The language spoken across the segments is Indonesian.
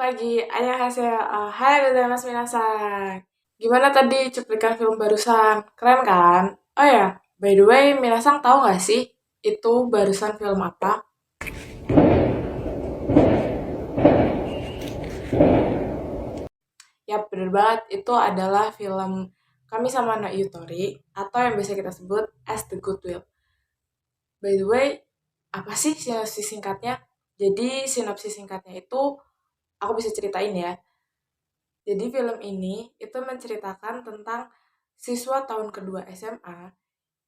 pagi, annyeonghaseyo. Hai gozaimasu minasan. Gimana tadi cuplikan film barusan? Keren kan? Oh ya, by the way, minasan tahu nggak sih itu barusan film apa? Ya, bener banget. Itu adalah film Kami Sama No Yutori atau yang biasa kita sebut as The Good Will. By the way, apa sih sinopsis singkatnya? Jadi, sinopsis singkatnya itu aku bisa ceritain ya. Jadi film ini itu menceritakan tentang siswa tahun kedua SMA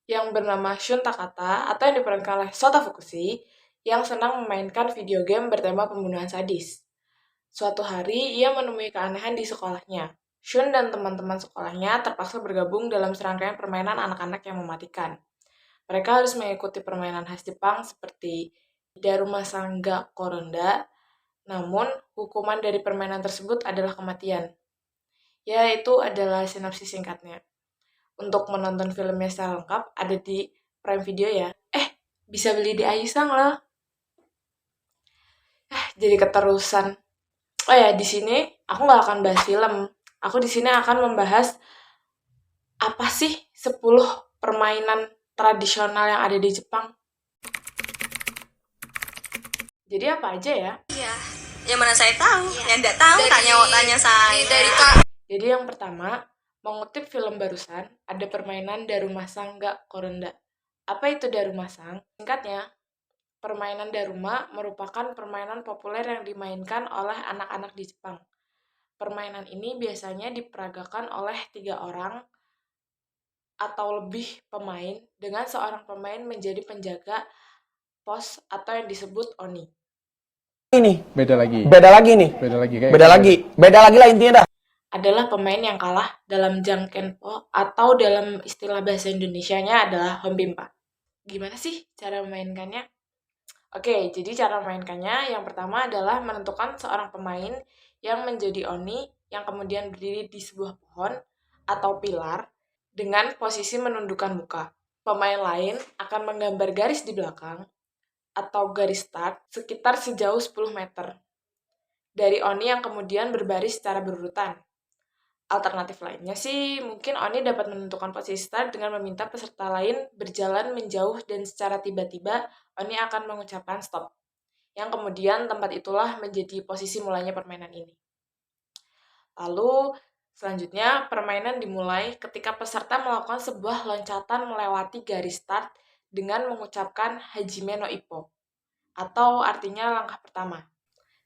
yang bernama Shun Takata atau yang diperankan oleh Sota Fukushi yang senang memainkan video game bertema pembunuhan sadis. Suatu hari, ia menemui keanehan di sekolahnya. Shun dan teman-teman sekolahnya terpaksa bergabung dalam serangkaian permainan anak-anak yang mematikan. Mereka harus mengikuti permainan khas Jepang seperti Daruma Sangga Koronda, namun hukuman dari permainan tersebut adalah kematian. Ya, itu adalah sinopsis singkatnya. Untuk menonton filmnya secara lengkap ada di Prime Video ya. Bisa beli di Aisang loh. Jadi keterusan. Oh ya, di sini aku nggak akan bahas film. Aku di sini akan membahas apa sih 10 permainan tradisional yang ada di Jepang. Jadi apa aja ya? Iya, yang mana saya tahu, yang tidak tahu tanya saya. Dari Kak. Jadi yang pertama, mengutip film barusan, ada permainan Daruma Sangga Koronda. Apa itu Daruma Sang? Singkatnya, permainan Daruma merupakan permainan populer yang dimainkan oleh anak-anak di Jepang. Permainan ini biasanya diperagakan oleh 3 orang atau lebih pemain dengan seorang pemain menjadi penjaga pos atau yang disebut Oni. Ini Beda lagi. beda lagi nih, Kayak beda lagi lah intinya dah. Adalah pemain yang kalah dalam Jangkenpo atau dalam istilah bahasa Indonesianya adalah Hombimpa. Gimana sih cara memainkannya? Oke, jadi cara memainkannya yang pertama adalah menentukan seorang pemain yang menjadi Oni yang kemudian berdiri di sebuah pohon atau pilar dengan posisi menundukkan muka. Pemain lain akan menggambar garis di belakang atau garis start sekitar sejauh 10 meter dari Oni yang kemudian berbaris secara berurutan. Alternatif lainnya sih, mungkin Oni dapat menentukan posisi start dengan meminta peserta lain berjalan menjauh dan secara tiba-tiba Oni akan mengucapkan stop. Yang kemudian tempat itulah menjadi posisi mulainya permainan ini. Lalu, selanjutnya permainan dimulai ketika peserta melakukan sebuah loncatan melewati garis start dengan mengucapkan Hajime no Ippo, atau artinya langkah pertama.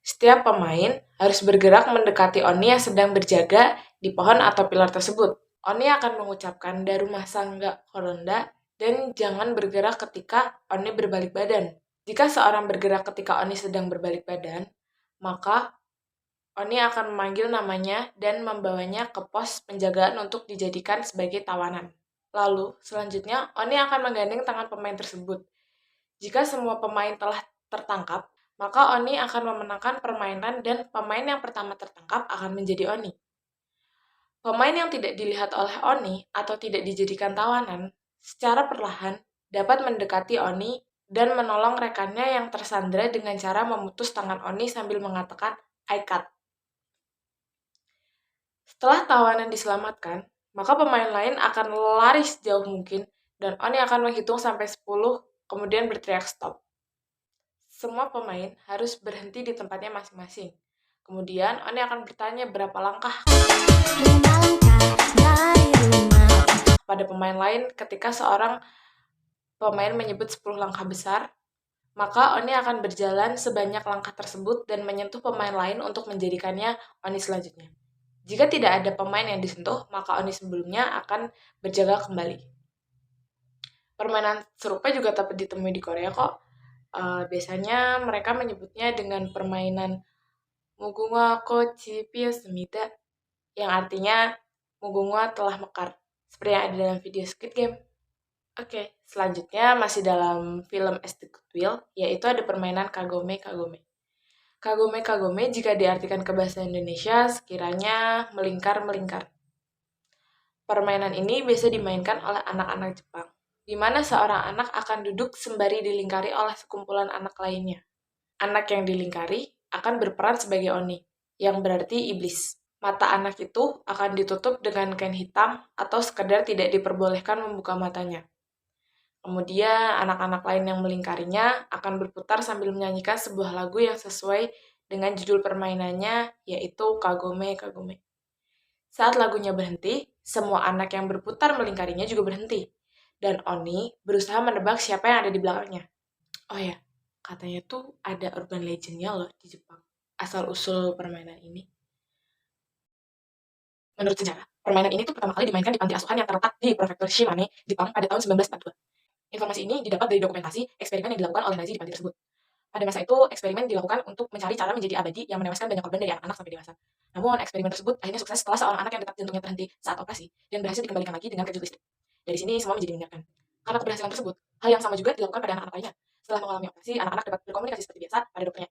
Setiap pemain harus bergerak mendekati Oni yang sedang berjaga di pohon atau pilar tersebut. Oni akan mengucapkan Daruma Sangga Koronda dan jangan bergerak ketika Oni berbalik badan. Jika seorang bergerak ketika Oni sedang berbalik badan, maka Oni akan memanggil namanya dan membawanya ke pos penjagaan untuk dijadikan sebagai tawanan. Lalu, selanjutnya, Oni akan menggandeng tangan pemain tersebut. Jika semua pemain telah tertangkap, maka Oni akan memenangkan permainan dan pemain yang pertama tertangkap akan menjadi Oni. Pemain yang tidak dilihat oleh Oni atau tidak dijadikan tawanan, secara perlahan dapat mendekati Oni dan menolong rekannya yang tersandra dengan cara memutus tangan Oni sambil mengatakan I cut. Setelah tawanan diselamatkan, maka pemain lain akan lari sejauh mungkin dan Oni akan menghitung sampai 10, kemudian berteriak stop. Semua pemain harus berhenti di tempatnya masing-masing. Kemudian Oni akan bertanya berapa langkah pada pemain lain ketika seorang pemain menyebut 10 langkah besar, maka Oni akan berjalan sebanyak langkah tersebut dan menyentuh pemain lain untuk menjadikannya Oni selanjutnya. Jika tidak ada pemain yang disentuh, maka Oni sebelumnya akan berjaga kembali. Permainan serupa juga dapat ditemui di Korea kok. Biasanya mereka menyebutnya dengan permainan Mugunga Kochi Piosumida, yang artinya Mugunga telah mekar, seperti yang ada dalam video Squid Game. Oke, selanjutnya masih dalam film As The Good Will, yaitu ada permainan Kagome Kagome. Kagome Kagome jika diartikan ke bahasa Indonesia sekiranya melingkar-melingkar. Permainan ini biasa dimainkan oleh anak-anak Jepang, di mana seorang anak akan duduk sembari dilingkari oleh sekumpulan anak lainnya. Anak yang dilingkari akan berperan sebagai Oni, yang berarti iblis. Mata anak itu akan ditutup dengan kain hitam atau sekedar tidak diperbolehkan membuka matanya. Kemudian anak-anak lain yang melingkarinya akan berputar sambil menyanyikan sebuah lagu yang sesuai dengan judul permainannya, yaitu Kagome Kagome. Saat lagunya berhenti, semua anak yang berputar melingkarinya juga berhenti. Dan Oni berusaha menebak siapa yang ada di belakangnya. Oh ya, katanya tuh ada urban legend-nya loh di Jepang. Asal-usul permainan ini. Menurut sejarah, permainan ini tuh pertama kali dimainkan di panti asuhan yang terletak di prefektur Shimane, Jepang pada tahun 1942. Informasi ini didapat dari dokumentasi eksperimen yang dilakukan oleh Nazi di panti tersebut. Pada masa itu, eksperimen dilakukan untuk mencari cara menjadi abadi yang menewaskan banyak korban dari anak-anak sampai dewasa. Namun, eksperimen tersebut akhirnya sukses setelah seorang anak yang detak jantungnya terhenti saat operasi dan berhasil dikembalikan lagi dengan kejut listrik. Dari sini, semua menjadi menyenangkan. Karena keberhasilan tersebut, hal yang sama juga dilakukan pada anak-anak lainnya. Setelah mengalami operasi, anak-anak dapat berkomunikasi seperti biasa pada dokternya.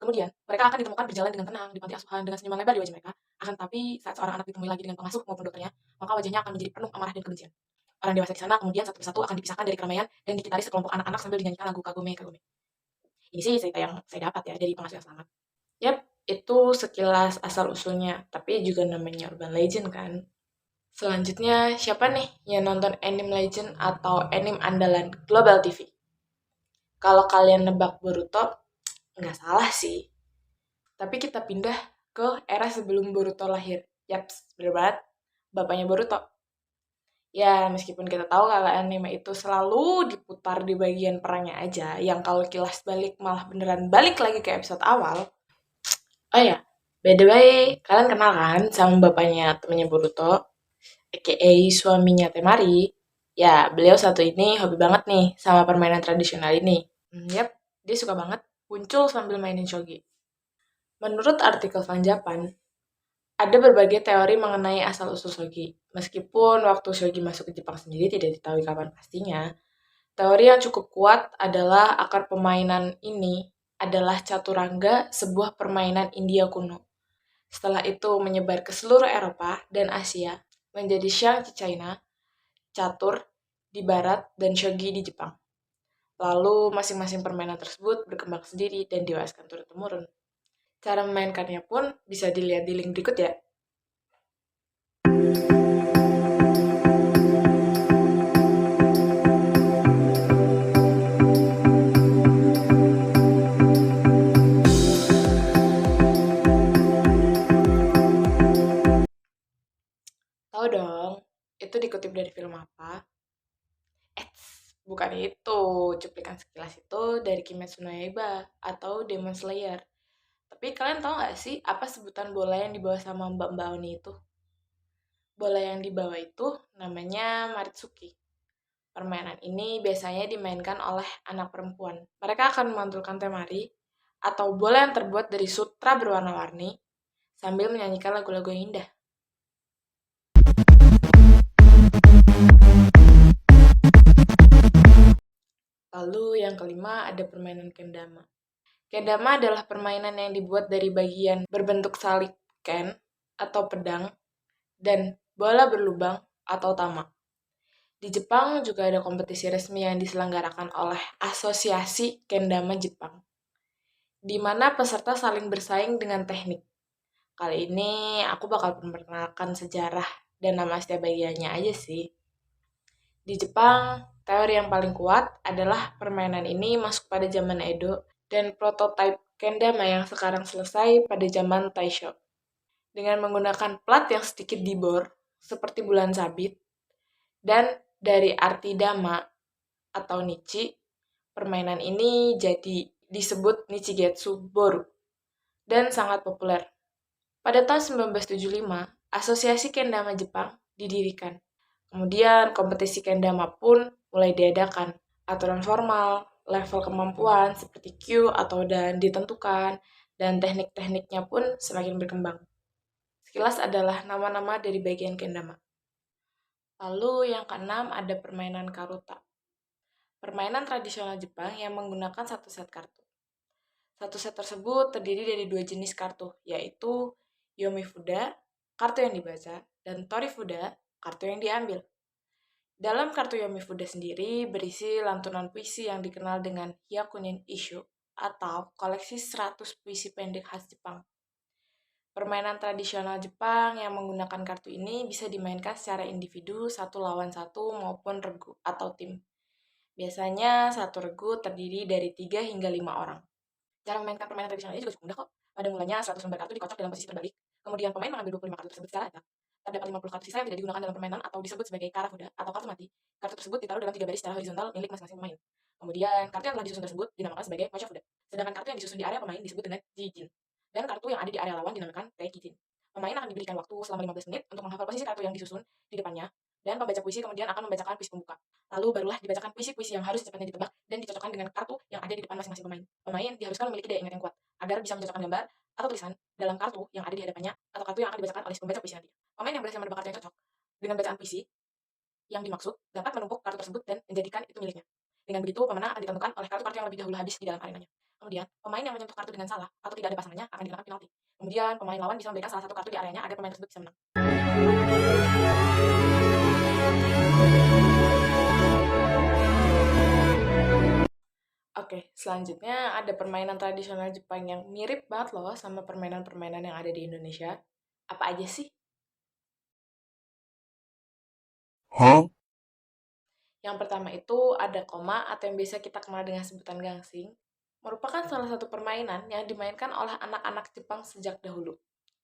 Kemudian, mereka akan ditemukan berjalan dengan tenang di panti asuhan dengan senyuman lebar di wajah mereka. Akan tetapi, saat seorang anak ditemui lagi dengan pengasuh maupun dokternya, maka wajahnya akan menjadi penuh amarah dan kebencian. Orang dewasa di sana kemudian satu persatu akan dipisahkan dari keramaian dan dikitari sekelompok anak-anak sambil dinyanyikan lagu Kagome Kagome. Ini sih cerita yang saya dapat ya dari pengasuh yang selamat. Yap, itu sekilas asal-usulnya, tapi juga namanya urban legend kan. Selanjutnya, siapa nih yang nonton anime legend atau anime andalan Global TV? Kalau kalian nebak Boruto, nggak salah sih. Tapi kita pindah ke era sebelum Boruto lahir. Yaps, bener banget. Bapaknya Boruto. Ya, meskipun kita tahu kalau anime itu selalu diputar di bagian perangnya aja, yang kalau kilas balik malah beneran balik lagi ke episode awal. Oh ya, by the way, kalian kenal kan sama bapaknya temennya Boruto, aka suaminya Temari? Ya, beliau satu ini hobi banget nih sama permainan tradisional ini. Yap, dia suka banget muncul sambil mainin shogi. Menurut artikel Fan Japan, ada berbagai teori mengenai asal-usul shogi. Meskipun waktu shogi masuk ke Jepang sendiri tidak diketahui kapan pastinya, teori yang cukup kuat adalah akar permainan ini adalah caturangga, sebuah permainan India kuno. Setelah itu menyebar ke seluruh Eropa dan Asia, menjadi Xiang di China, catur di barat, dan shogi di Jepang. Lalu masing-masing permainan tersebut berkembang sendiri dan diwariskan turun-temurun. Cara memainkannya pun bisa dilihat di link berikut ya. Tahu dong, itu dikutip dari film apa? Bukan itu. Cuplikan sekilas itu dari Kimetsu no Yaiba atau Demon Slayer. Tapi kalian tahu nggak sih apa sebutan bola yang dibawa sama Mbak Oni itu? Bola yang dibawa itu namanya Maritsuki. Permainan ini biasanya dimainkan oleh anak perempuan. Mereka akan memantulkan temari atau bola yang terbuat dari sutra berwarna-warni sambil menyanyikan lagu-lagu yang indah. Lalu yang kelima ada permainan kendama. Kendama adalah permainan yang dibuat dari bagian berbentuk salib ken atau pedang dan bola berlubang atau tama. Di Jepang juga ada kompetisi resmi yang diselenggarakan oleh Asosiasi Kendama Jepang, di mana peserta saling bersaing dengan teknik. Kali ini aku bakal memperkenalkan sejarah dan nama setiap bagiannya aja sih. Di Jepang, teori yang paling kuat adalah permainan ini masuk pada zaman Edo dan prototipe kendama yang sekarang selesai pada zaman Taisho. Dengan menggunakan plat yang sedikit dibor, seperti bulan sabit, dan dari arti dama atau nichi, permainan ini jadi disebut Nichigetsu Boru dan sangat populer. Pada tahun 1975, Asosiasi Kendama Jepang didirikan. Kemudian kompetisi kendama pun mulai diadakan. Aturan formal, level kemampuan seperti Q atau dan ditentukan, dan teknik-tekniknya pun semakin berkembang. Sekilas adalah nama-nama dari bagian kendama. Lalu yang keenam ada permainan karuta. Permainan tradisional Jepang yang menggunakan satu set kartu. Satu set tersebut terdiri dari dua jenis kartu, yaitu Yomifuda, kartu yang dibaca, dan Torifuda, kartu yang diambil. Dalam kartu Yomifuda sendiri berisi lantunan puisi yang dikenal dengan Hyakunin Isshu atau koleksi 100 puisi pendek khas Jepang. Permainan tradisional Jepang yang menggunakan kartu ini bisa dimainkan secara individu, satu lawan satu, maupun regu atau tim. Biasanya satu regu terdiri dari 3 hingga 5 orang. Cara memainkan permainan tradisional ini juga cukup mudah kok. Pada mulanya 100 lembar kartu dikocok dalam posisi terbalik. Kemudian pemain mengambil 25 kartu tersebut secara acak. Terdapat 50 kartu sisa yang tidak digunakan dalam permainan atau disebut sebagai karafuda atau kartu mati. Kartu tersebut ditaruh dalam 3 baris secara horizontal milik masing-masing pemain. Kemudian, kartu yang telah disusun tersebut dinamakan sebagai machafuda. Sedangkan kartu yang disusun di area pemain disebut dengan jijin. Dan kartu yang ada di area lawan dinamakan teikijin. Pemain akan diberikan waktu selama 15 menit untuk menghafal posisi kartu yang disusun di depannya, dan pembaca puisi kemudian akan membacakan puisi pembuka. Lalu barulah dibacakan puisi-puisi yang harus secepatnya ditebak dan dicocokkan dengan kartu yang ada di depan masing-masing pemain. Pemain diharuskan memiliki daya ingat yang kuat agar bisa mencocokkan gambar atau tulisan dalam kartu yang ada di hadapannya atau kartu yang akan dibacakan oleh si pembaca puisi nanti. Pemain yang berhasil menebak kartu yang cocok dengan bacaan puisi yang dimaksud dapat menumpuk kartu tersebut dan menjadikan itu miliknya. Dengan begitu, pemenang akan ditentukan oleh kartu-kartu yang lebih dahulu habis di dalam arenanya. Kemudian, pemain yang menyentuh kartu dengan salah atau tidak ada pasangannya akan dikenakan penalti. Kemudian, pemain lawan bisa memberikan salah satu kartu di areanya agar pemain tersebut bisa menang. Oke, selanjutnya ada permainan tradisional Jepang yang mirip banget loh sama permainan-permainan yang ada di Indonesia. Apa aja sih? Yang pertama itu ada koma atau yang biasa kita kenal dengan sebutan gangsing, merupakan salah satu permainan yang dimainkan oleh anak-anak Jepang sejak dahulu.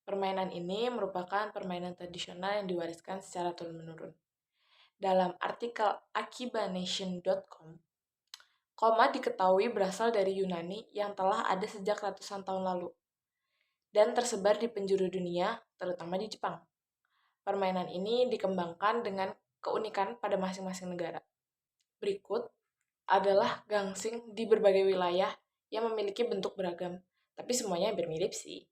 Permainan ini merupakan permainan tradisional yang diwariskan secara turun-menurun. Dalam artikel akibanation.com, koma diketahui berasal dari Yunani yang telah ada sejak ratusan tahun lalu dan tersebar di penjuru dunia, terutama di Jepang. Permainan ini dikembangkan dengan keunikan pada masing-masing negara. Berikut adalah gangsing di berbagai wilayah yang memiliki bentuk beragam, tapi semuanya hampir mirip sih.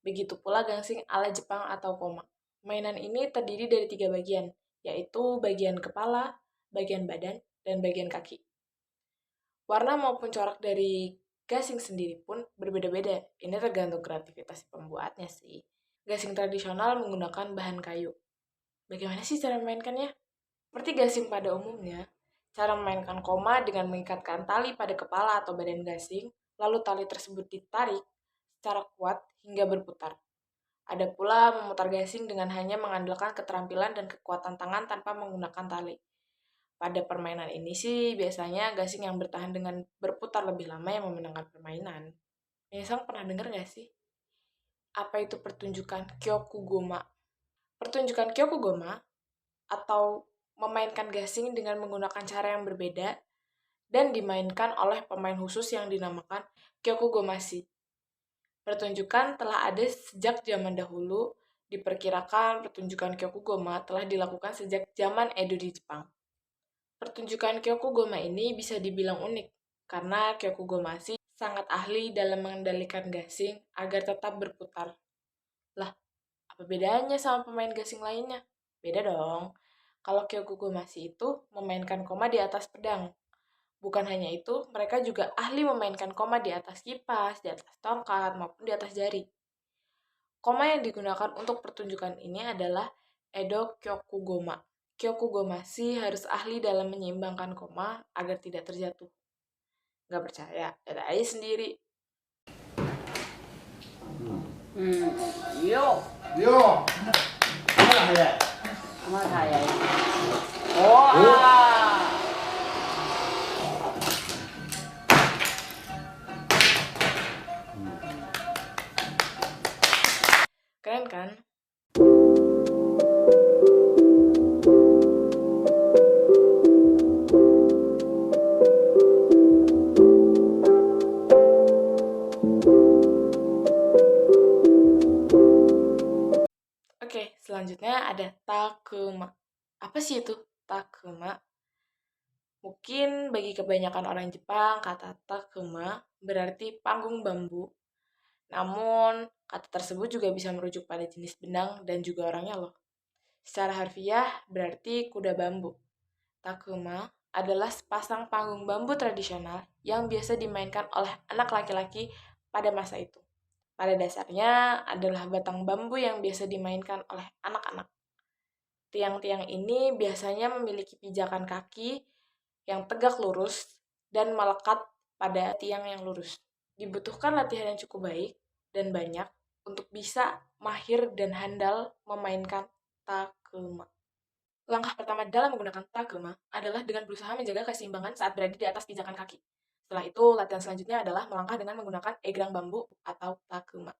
Begitu pula gangsing ala Jepang atau koma. Mainan ini terdiri dari 3 bagian, yaitu bagian kepala, bagian badan, dan bagian kaki. Warna maupun corak dari gasing sendiri pun berbeda-beda. Ini tergantung kreativitas pembuatnya sih. Gasing tradisional menggunakan bahan kayu. Bagaimana sih cara memainkannya? Seperti gasing pada umumnya, cara memainkan koma dengan mengikatkan tali pada kepala atau badan gasing, lalu tali tersebut ditarik secara kuat hingga berputar. Ada pula memutar gasing dengan hanya mengandalkan keterampilan dan kekuatan tangan tanpa menggunakan tali. Pada permainan ini sih biasanya gasing yang bertahan dengan berputar lebih lama yang memenangkan permainan. Nisang pernah dengar gak sih? Apa itu pertunjukan Kyokugoma? Pertunjukan Kyokugoma atau memainkan gasing dengan menggunakan cara yang berbeda dan dimainkan oleh pemain khusus yang dinamakan Kyokugomashi. Pertunjukan telah ada sejak zaman dahulu. Diperkirakan pertunjukan Kyokugoma telah dilakukan sejak zaman Edo di Jepang. Pertunjukan Kyokugoma ini bisa dibilang unik karena Kyokugomashi sangat ahli dalam mengendalikan gasing agar tetap berputar. Lah, apa bedanya sama pemain gasing lainnya? Beda dong. Kalau Kyokugomashi itu memainkan koma di atas pedang. Bukan hanya itu, mereka juga ahli memainkan koma di atas kipas, di atas tongkat, maupun di atas jari. Koma yang digunakan untuk pertunjukan ini adalah Edo Kyokugoma. Kyokugomashi harus ahli dalam menyeimbangkan koma agar tidak terjatuh. Gak percaya? Lihat aja sendiri. Yo, よまだ早い。まだ早い。Keren kan? Oke, selanjutnya ada takuma. Apa sih itu takuma? Mungkin bagi kebanyakan orang Jepang, kata takuma berarti panggung bambu. Namun, kata tersebut juga bisa merujuk pada jenis benang dan juga orangnya loh. Secara harfiah berarti kuda bambu. Takuma adalah sepasang panggung bambu tradisional yang biasa dimainkan oleh anak laki-laki pada masa itu. Pada dasarnya adalah batang bambu yang biasa dimainkan oleh anak-anak. Tiang-tiang ini biasanya memiliki pijakan kaki yang tegak lurus dan melekat pada tiang yang lurus. Dibutuhkan latihan yang cukup baik dan banyak untuk bisa mahir dan handal memainkan takema. Langkah pertama dalam menggunakan takema adalah dengan berusaha menjaga keseimbangan saat berada di atas pijakan kaki. Setelah itu, latihan selanjutnya adalah melangkah dengan menggunakan egrang bambu atau takema.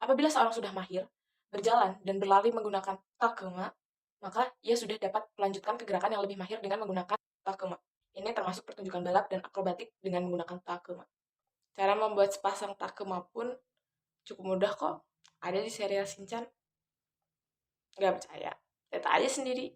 Apabila seorang sudah mahir, berjalan dan berlari menggunakan takema, maka ia sudah dapat melanjutkan ke gerakan yang lebih mahir dengan menggunakan takema. Ini termasuk pertunjukan balap dan akrobatik dengan menggunakan takema. Cara membuat sepasang takema pun cukup mudah kok. Ada di serial Shinchan. Gak percaya? Lihat aja sendiri.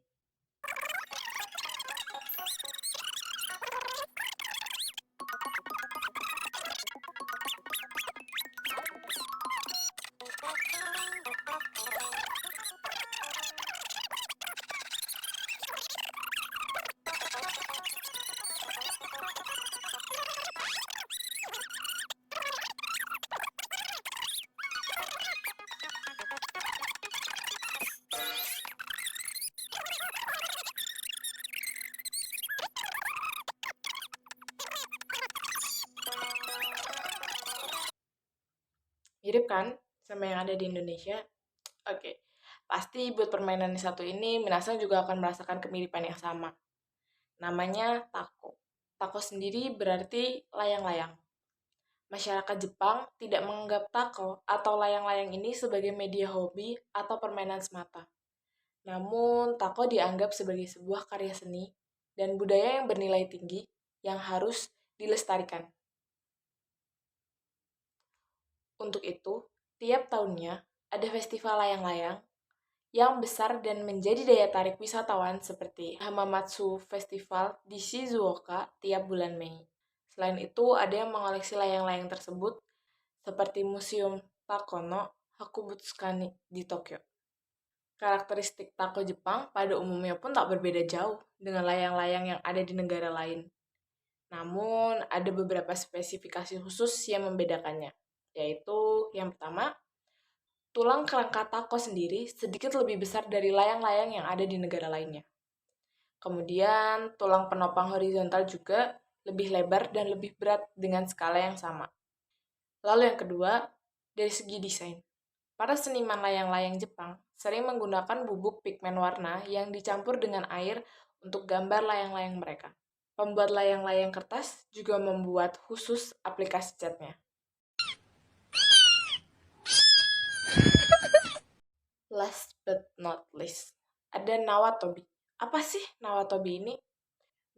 Mirip kan sama yang ada di Indonesia? Oke. Pasti buat permainan satu ini, Minasang juga akan merasakan kemiripan yang sama. Namanya tako. Tako sendiri berarti layang-layang. Masyarakat Jepang tidak menganggap tako atau layang-layang ini sebagai media hobi atau permainan semata. Namun, tako dianggap sebagai sebuah karya seni dan budaya yang bernilai tinggi yang harus dilestarikan. Untuk itu, tiap tahunnya ada festival layang-layang yang besar dan menjadi daya tarik wisatawan seperti Hamamatsu Festival di Shizuoka tiap bulan Mei. Selain itu, ada yang mengoleksi layang-layang tersebut seperti Museum Takono Hakubutsukan di Tokyo. Karakteristik tako Jepang pada umumnya pun tak berbeda jauh dengan layang-layang yang ada di negara lain. Namun, ada beberapa spesifikasi khusus yang membedakannya, yaitu yang pertama, tulang kerangka tako sendiri sedikit lebih besar dari layang-layang yang ada di negara lainnya. Kemudian, tulang penopang horizontal juga lebih lebar dan lebih berat dengan skala yang sama. Lalu yang kedua, dari segi desain. Para seniman layang-layang Jepang sering menggunakan bubuk pigmen warna yang dicampur dengan air untuk gambar layang-layang mereka. Pembuat layang-layang kertas juga membuat khusus aplikasi catnya. Last but not least, ada Nawatobi. Apa sih Nawatobi ini?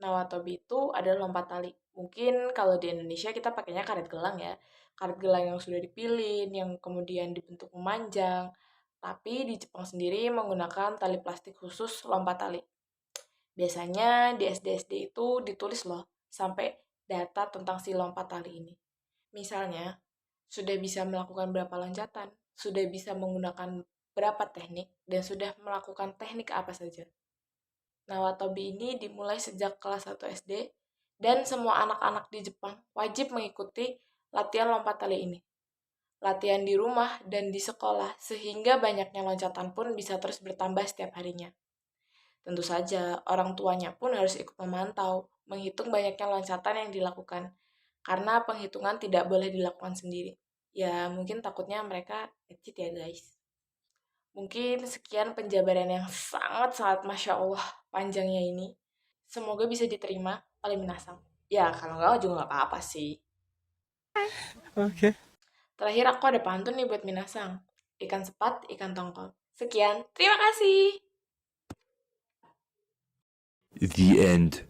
Nawatobi itu adalah lompat tali. Mungkin kalau di Indonesia kita pakainya karet gelang ya. Karet gelang yang sudah dipilin, yang kemudian dibentuk memanjang. Tapi di Jepang sendiri menggunakan tali plastik khusus lompat tali. Biasanya di SD-SD itu ditulis loh, sampai data tentang si lompat tali ini. Misalnya, sudah bisa melakukan berapa loncatan, sudah bisa menggunakan berapa teknik, dan sudah melakukan teknik apa saja. Nawatobi ini dimulai sejak kelas 1 SD, dan semua anak-anak di Jepang wajib mengikuti latihan lompat tali ini. Latihan di rumah dan di sekolah, sehingga banyaknya loncatan pun bisa terus bertambah setiap harinya. Tentu saja, orang tuanya pun harus ikut memantau, menghitung banyaknya loncatan yang dilakukan, karena penghitungan tidak boleh dilakukan sendiri. Ya, mungkin takutnya mereka cheat ya guys. Mungkin sekian penjabaran yang sangat-sangat Masya Allah panjangnya ini. Semoga bisa diterima oleh Minasang. Ya, kalau enggak juga nggak apa-apa sih. Oke. Terakhir aku ada pantun nih buat Minasang. Ikan sepat, ikan tongkol. Sekian, terima kasih. The end.